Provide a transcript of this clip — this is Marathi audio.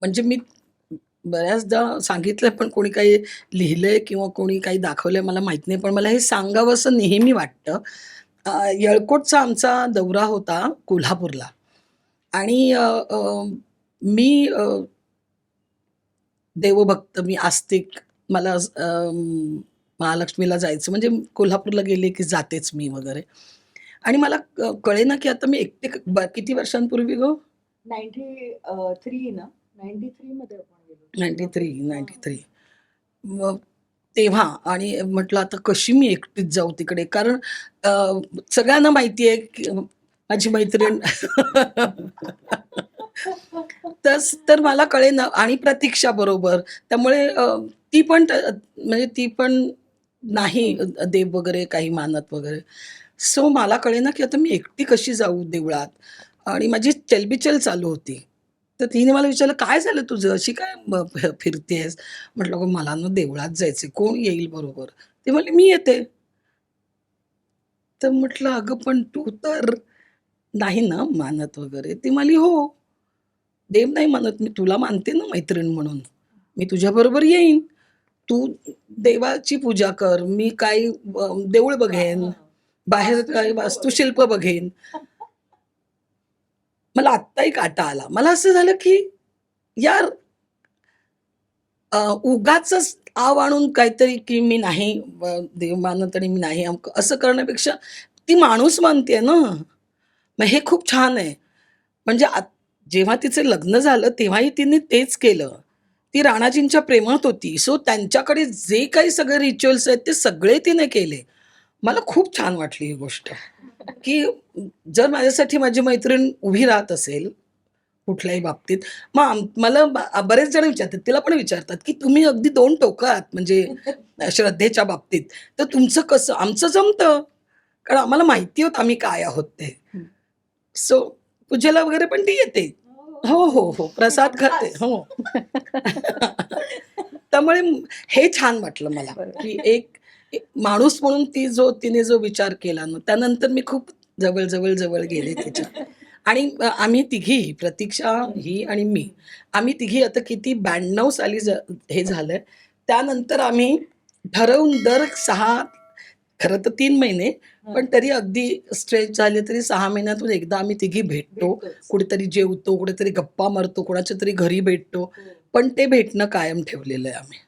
म्हणजे मी बऱ्याचदा सांगितलंय, पण कोणी काही लिहिलंय किंवा कोणी काही दाखवलंय मला माहीत नाही. पण मला हे सांगावसं नेहमी वाटतं. येळकोटचा आमचा दौरा होता कोल्हापूरला आणि मी देवभक्त, मी आस्तिक. मला महालक्ष्मीला जायचं म्हणजे कोल्हापूरला गेले की जातेच मी वगैरे. आणि मला कळेना की आता मी एकटे किती वर्षांपूर्वी गं? 93 ना? 93 मध्ये आपण गेलो होतो 93, कोल्हापूरला. हां. 93. मग तेव्हा आणि म्हटलं आता कशी मी एकटीच जाऊ तिकडे, कारण अ, सगळ्यांना माहिती आहे की माझी मैत्रीण तर मला कळेना आणि प्रतीक्षा बरोबर. त्यामुळे ती पण म्हणजे ती पण नाही हं. देव वगैरे काही मानत वगैरे. सो मला कळेना की आता मी एकटी कशी जाऊ देवळात आणि माझी चलबिचल चालू होती. तर तिने मला विचारलं, "काय झालं तुझं? अशी काय फिरतेयस?" म्हटलं, "अगं मला ना देवळात जायचंय. कोण येईल बरोबर?" ती म्हणली, "मी येते." तर म्हटलं, "अगं पण तू तर नाही ना मानत वगैरे?" ती म्हणाली, "हो, देव नाही मानत. मी तुला मानते ना मैत्रीण म्हणून. मी तुझ्याबरोबर येईन. तू देवाची पूजा कर. मी काही देऊळ बघेन, हां. बाहेर काही वास्तुशिल्प बघेल. वास्तुशिल्प बघेन." मला आत्ताही काटा आला. मला असं झालं, की यार उगाचच आव आणून काहीतरी, की मी नाही देव मानत आणि मी नाही अमकं असं करण्यापेक्षा ती माणूस मानतेय ना. मग हे खूप छान आहे. म्हणजे जेव्हा तिचं लग्न झालं तेव्हाही तिने तेच केलं. ती राणाजींच्या प्रेमात होती. सो त्यांच्याकडे जे काही सगळे रिच्युअल्स आहेत ते सगळे तिने केले. मला खूप छान वाटली ही गोष्ट, की जर माझ्यासाठी माझी मैत्रीण उभी राहत असेल कुठल्याही बाबतीत, मग मला बरेच जण विचारतात, तिला पण विचारतात, की तुम्ही अगदी 2 टोकं आहात म्हणजे श्रद्धेच्या बाबतीत. तर तुमचं कसं? आमचं जमतं. कारण आम्हाला माहिती होतं आम्ही काय आहोत ते. हं. सो पूजेला वगैरे पण ती येते. हो, हो, हो. प्रसाद खाते. हमखास. हो. त्यामुळे हे छान वाटलं मला, की बरोबर. एक एक माणूस म्हणून तिने जो विचार केला ना, त्यानंतर मी खूप जवळ, जवळ, जवळ गेले तिच्या. आणि आम्ही तिघी, प्रतीक्षा हं, ही आणि मी, हं. आम्ही तिघी आता किती 92 साली हे झालंय. त्यानंतर आम्ही ठरवून दर 6, खरं तर 3 महिने, हां. पण तरी अगदी स्ट्रेच झाले तरी 6 महिन्यातून एकदा आम्ही तिघी भेटतो. भेटतोच. कुठेतरी जेवतो, कुठेतरी गप्पा मारतो, कोणाच्या तरी घरी भेटतो. हो. पण ते भेटणं कायम ठेवलेलं आहे आम्ही.